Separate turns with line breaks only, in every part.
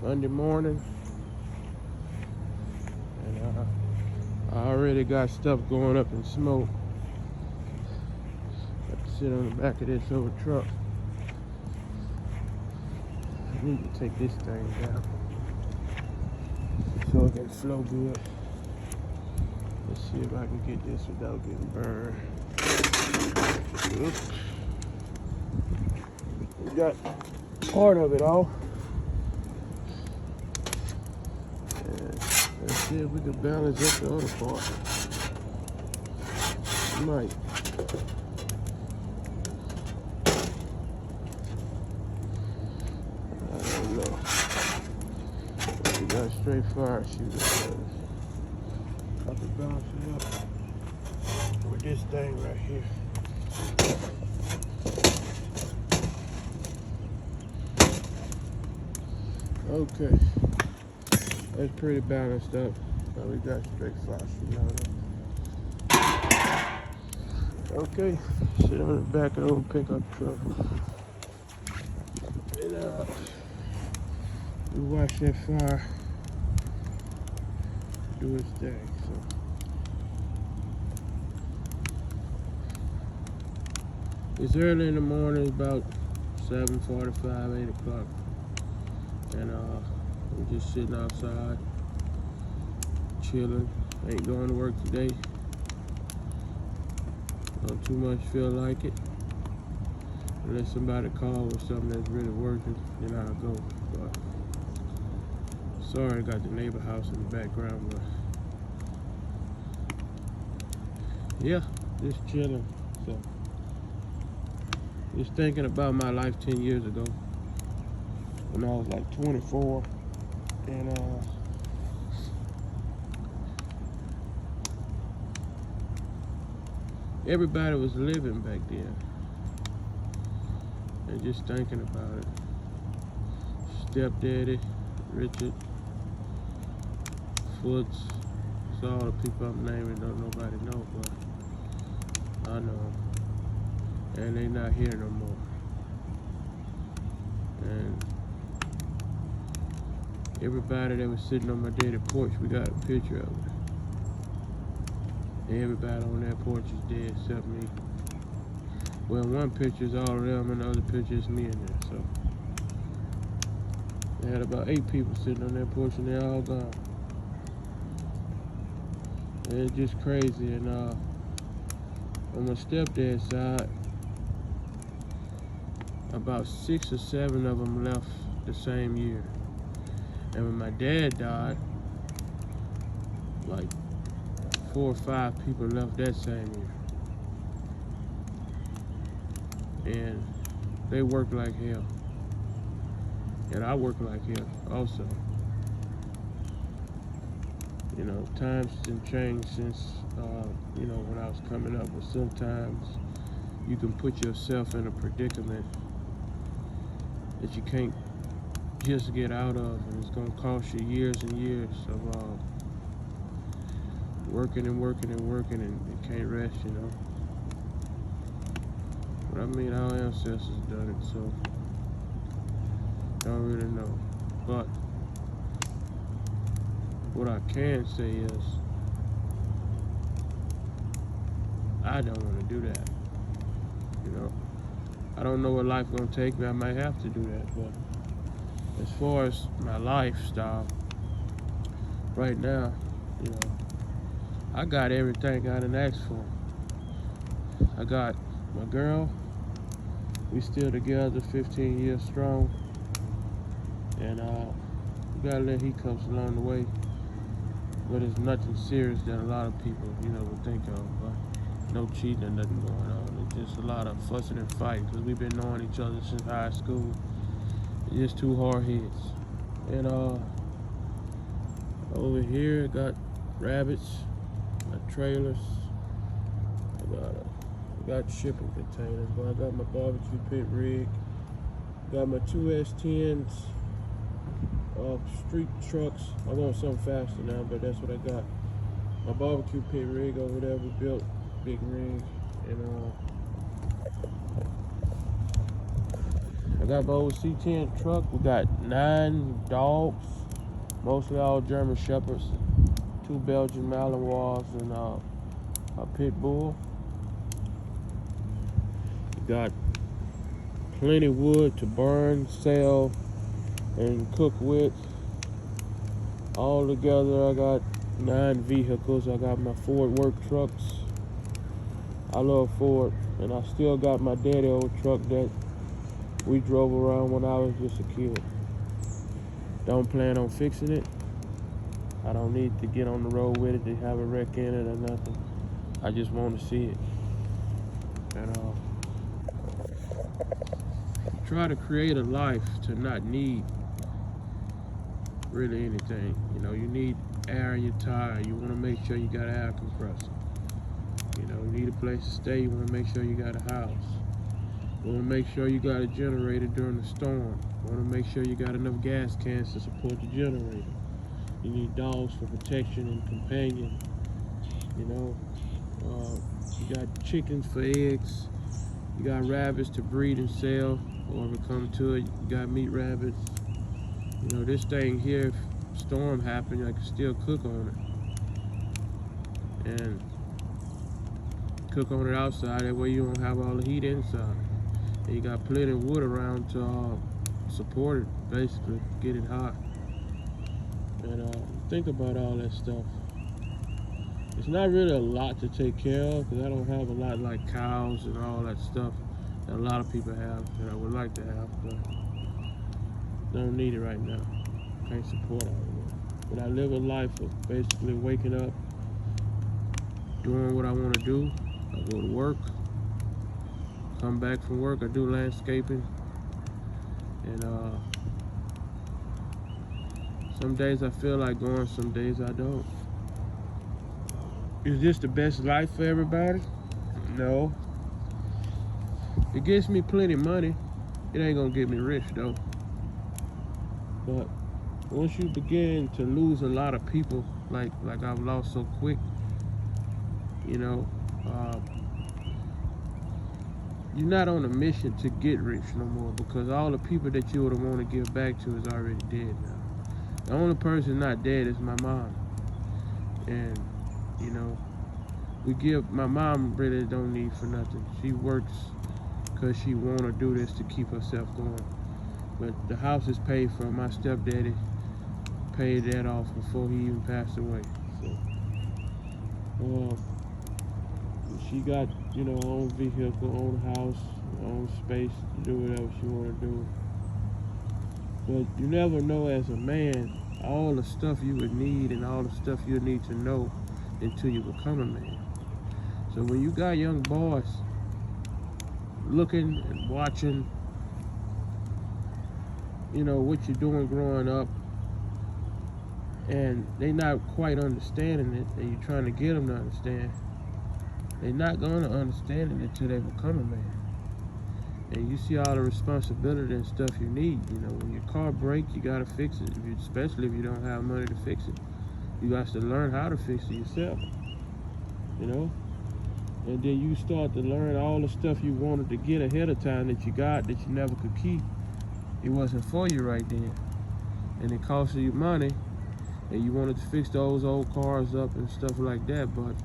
Monday morning, and I already got stuff going up in smoke. Got to sit on the back of this old truck. I need to take this thing down so it can flow good. Let's see if I can get this without getting burned. Oops. We got part of it off. And let's see if we can balance up the other part. Might. I don't know. We got a straight fire shooter. I can balance it up with this thing right here. Okay, that's pretty balanced up. Now we got straight fire shooter on it. Okay, sit on the back of the old pickup truck. And we watch that fire do its thing. So it's early in the morning, about 7:45, 8 o'clock. And we're just sitting outside, chilling. Ain't going to work today. Don't too much feel like it. Unless somebody call with something that's really working, then I'll go. But sorry, I got the neighbor house in the background, but yeah, just chilling. So just thinking about my life 10 years ago when I was like 24, and everybody was living back then. And just thinking about it. Stepdaddy, Richard, Foots, so all the people I'm naming don't nobody know, but I know them. And they not here no more. And everybody that was sitting on my daddy porch, we got a picture of it. And everybody on that porch is dead except me. Well, one picture is all of them, and the other picture is me in there. So they had about 8 people sitting on that porch, and they're all gone. And it's just crazy. And on my stepdad's side, about 6 or 7 of them left the same year. And when my dad died, like 4 or 5 people left that same year. And they work like hell. And I work like hell also. You know, times didn't change since, you know, when I was coming up. But sometimes you can put yourself in a predicament that you can't just get out of. And it's going to cost you years and years of working and working and working, and you can't rest, you know. But I mean, our ancestors done it, so don't really know. But what I can say is, I don't want to do that. You know, I don't know what life's gonna take me. I might have to do that. But as far as my lifestyle right now, you know, I got everything I done asked for. I got my girl. We still together, 15 years strong, and we got a little hiccups along the way, but it's nothing serious that a lot of people, you know, would think of. But no cheating or nothing going on. It's just a lot of fussing and fighting because we've been knowing each other since high school. It's just 2 hard heads. And over here, I got rabbits, got trailers, I got shipping containers, but I got my barbecue pit rig, got my 2 S10s, street trucks. I want something faster now, but that's what I got. My barbecue pit rig over there, we built big rig, and I got my old C10 truck. We got 9 dogs, mostly all German Shepherds, 2 Belgian Malinois, and a pit bull. We got plenty wood to burn, sell, and cook with. All together, I got 9 vehicles. I got my Ford work trucks. I love Ford, and I still got my daddy old truck that we drove around when I was just a kid. Don't plan on fixing it. I don't need to get on the road with it to have a wreck in it or nothing. I just want to see it. And try to create a life to not need really anything. You know, you need air in your tire. You want to make sure you got an air compressor. You know, you need a place to stay. You want to make sure you got a house. You want to make sure you got a generator during the storm. You want to make sure you got enough gas cans to support the generator. You need dogs for protection and companion. You know, you got chickens for eggs. You got rabbits to breed and sell, or if it comes to it, you got meat rabbits. You know, this thing here, if storm happened, I can still cook on it. And cook on it outside, that way you don't have all the heat inside. And you got plenty of wood around to support it, basically, get it hot. And think about all that stuff. It's not really a lot to take care of, because I don't have a lot like cows and all that stuff that a lot of people have that I would like to have, but don't need it right now. Can't support all of it. But I live a life of basically waking up, doing what I want to do. I go to work, come back from work, I do landscaping, and some days I feel like going, some days I don't. Is this the best life for everybody? No. It gets me plenty of money. It ain't gonna get me rich though. But once you begin to lose a lot of people, like I've lost so quick, you know, you're not on a mission to get rich no more, because all the people that you would want to give back to is already dead now. The only person not dead is my mom. And, you know, my mom really don't need for nothing. She works because she want to do this to keep herself going. But the house is paid for. My stepdaddy paid that off before he even passed away. So, she got, you know, her own vehicle, own house, own space to do whatever she want to do. But you never know as a man all the stuff you would need and all the stuff you need to know until you become a man. So when you got young boys looking and watching, you know, what you're doing growing up, and they not quite understanding it, and you're trying to get them to understand, they're not going to understand it until they become a man. And you see all the responsibility and stuff you need. You know, when your car breaks, you got to fix it, especially if you don't have money to fix it. You got to learn how to fix it yourself, you know? And then you start to learn all the stuff you wanted to get ahead of time that you got that you never could keep. It wasn't for you right then. And it cost you money, and you wanted to fix those old cars up and stuff like that, but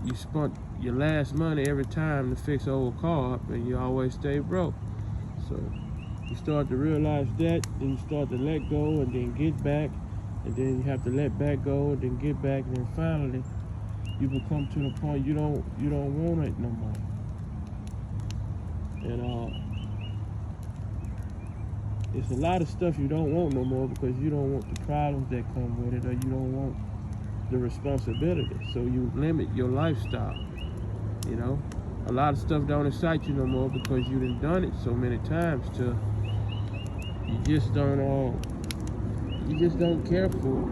you spent your last money every time to fix an old car up, and you always stay broke. So you start to realize that, then you start to let go and then get back, and then you have to let back go and then get back, and then finally you become to the point you don't want it no more. And it's a lot of stuff you don't want no more because you don't want the problems that come with it, or you don't want the responsibility. So you limit your lifestyle. You know, a lot of stuff don't excite you no more because you done it so many times till you just don't care for it.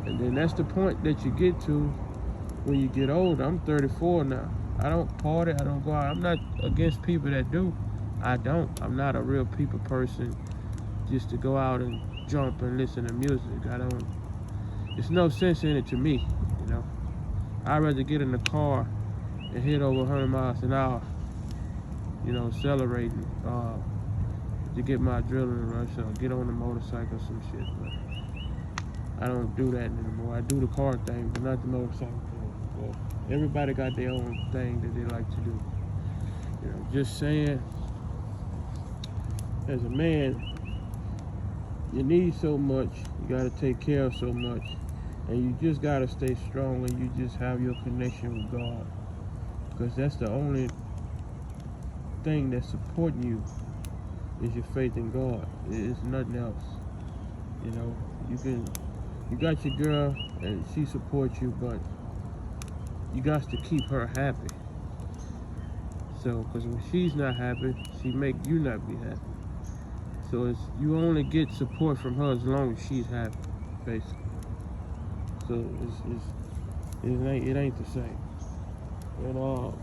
And then that's the point that you get to when you get older. I'm 34 now. I don't party, I don't go out. I'm not against people that do. I'm not a real people person just to go out and jump and listen to music. There's no sense in it to me, you know. I'd rather get in the car and hit over 100 miles an hour celebrating to get my adrenaline rush or get on the motorcycle or some shit. But I don't do that anymore. I do the car thing, but not the motorcycle thing. Well, everybody got their own thing that they like to do. Just saying, as a man, you need so much, you got to take care of so much, and you just got to stay strong, and you just have your connection with God, because that's the only thing that's supporting you is your faith in God. It's nothing else. You got your girl and she supports you, but you got to keep her happy. So, because when she's not happy, she make you not be happy. So you only get support from her as long as she's happy, basically. So it ain't the same. And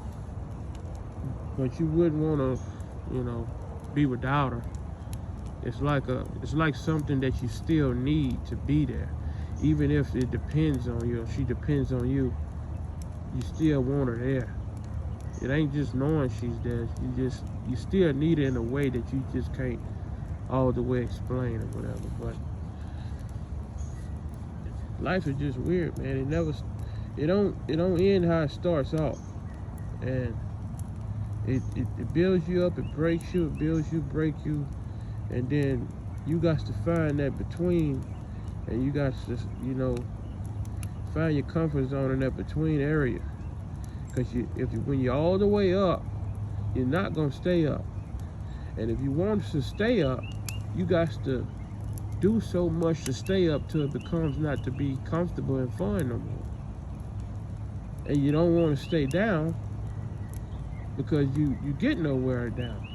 but you wouldn't want to, be without her. It's like something that you still need to be there, even if it depends on you. Or she depends on you. You still want her there. It ain't just knowing she's there. You still need her in a way that you just can't all the way explain or whatever. But life is just weird, man. It don't end how it starts off, and it builds you up, it breaks you, it builds you, break you, and then you got to find that between, and you got to find your comfort zone in that between area. Because when you're all the way up, you're not going to stay up. And if you want to stay up, you got to do so much to stay up till it becomes not to be comfortable and fun no more. And you don't want to stay down because you get nowhere down,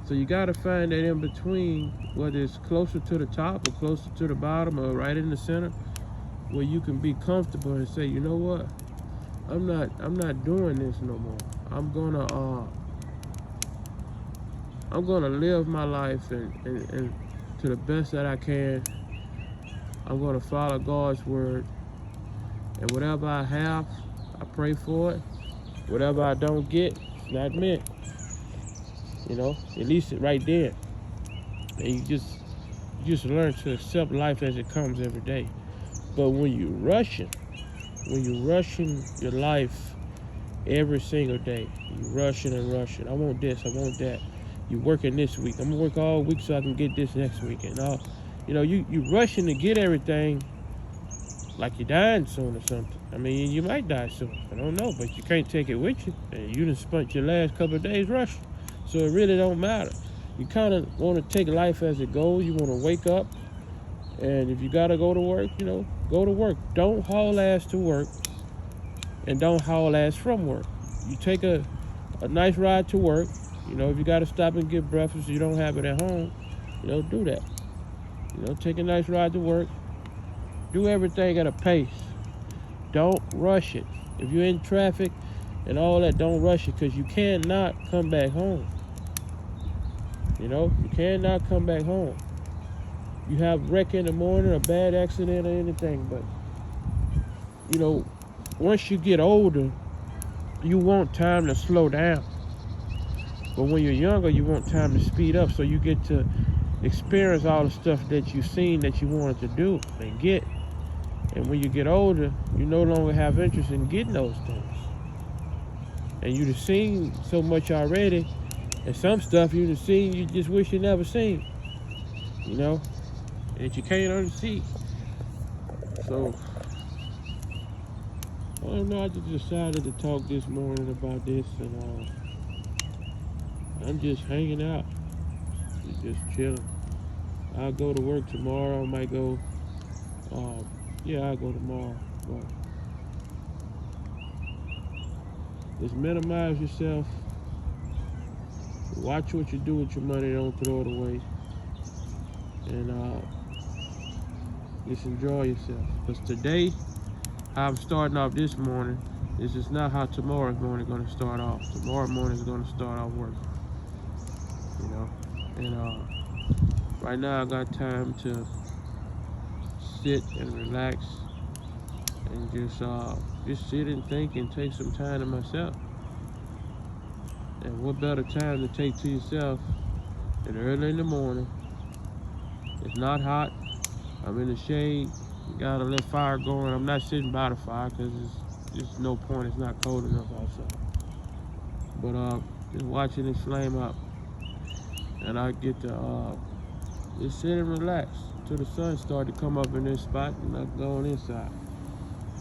So you got to find that in between, whether it's closer to the top or closer to the bottom or right in the center, where you can be comfortable and say, you know what? I'm not doing this no more. I'm gonna live my life and to the best that I can. I'm gonna follow God's word, and whatever I have, I pray for it. Whatever I don't get, it's not meant. At least right there. And you just learn to accept life as it comes every day. But when you're rushing your life every single day, you're rushing and rushing. I want this, I want that. You're working this week. I'm gonna work all week so I can get this next week. And all, you rushing to get everything like you're dying soon or something. I mean, you might die soon. I don't know, but you can't take it with you. And you done spent your last couple of days rushing. So it really don't matter. You kind of want to take life as it goes. You want to wake up, and if you got to go to work, go to work. Don't haul ass to work, and don't haul ass from work. You take a nice ride to work. If you got to stop and get breakfast, you don't have it at home, do that. Take a nice ride to work. Do everything at a pace. Don't rush it. If you're in traffic and all that, don't rush it, because you cannot come back home. You cannot come back home. You have wreck in the morning, a bad accident or anything, but once you get older, you want time to slow down. But when you're younger, you want time to speed up, so you get to experience all the stuff that you've seen that you wanted to do and get. And when you get older, you no longer have interest in getting those things. And you've seen so much already, and some stuff you've seen you just wish you never seen. That you can't unsee. So, I don't know, I just decided to talk this morning about this, and I'm just hanging out, just chilling. I'll go to work tomorrow. I might go, I'll go tomorrow, but just minimize yourself. Watch what you do with your money, don't throw it away. And just enjoy yourself. Because today, how I'm starting off this morning, is just not how tomorrow's morning is going to start off. Tomorrow morning is going to start off working. And right now I got time to sit and relax and just sit and think and take some time to myself. And what better time to take to yourself than early in the morning? It's not hot. I'm in the shade. Got a little fire going. I'm not sitting by the fire because it's no point. It's not cold enough outside. But just watching it flame up, and I get to just sit and relax till the sun started to come up in this spot, and I go on inside.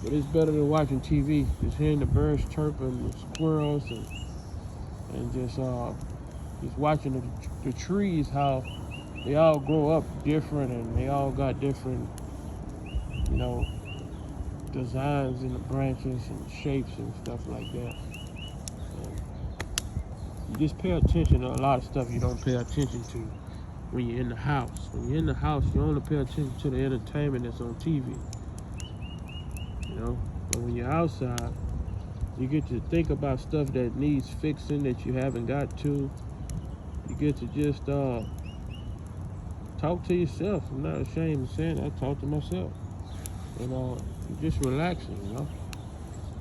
But it's better than watching TV. Just hearing the birds chirping, the squirrels, and just watching the trees, how they all grow up different, and they all got different, designs in the branches and shapes and stuff like that. And you just pay attention to a lot of stuff you don't pay attention to when you're in the house. When you're in the house, you only pay attention to the entertainment that's on TV. But when you're outside, you get to think about stuff that needs fixing that you haven't got to. You get to just talk to yourself. I'm not ashamed of saying I talk to myself. Just relaxing,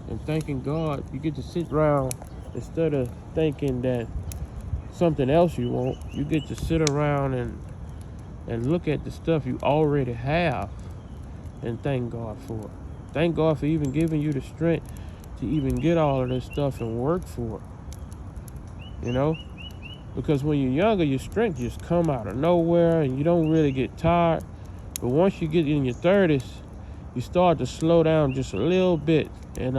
and thanking God. You get to sit around instead of thinking that something else you want. You get to sit around and look at the stuff you already have and thank God for it. Thank God for even giving you the strength to even get all of this stuff and work for it. Because when you're younger, your strength just come out of nowhere and you don't really get tired. But once you get in your 30s, you start to slow down just a little bit, and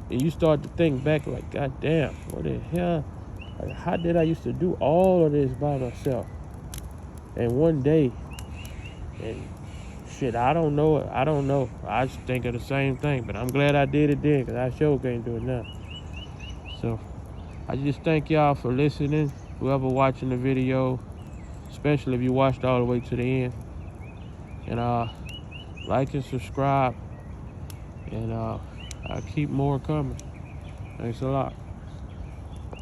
you start to think back like, God damn, what the hell? Like, how did I used to do all of this by myself? And one day, and shit, I don't know. I just think of the same thing, but I'm glad I did it then, because I sure can't do it now. So I just thank y'all for listening, whoever watching the video, especially if you watched all the way to the end. And like and subscribe, and I'll keep more coming. Thanks a lot.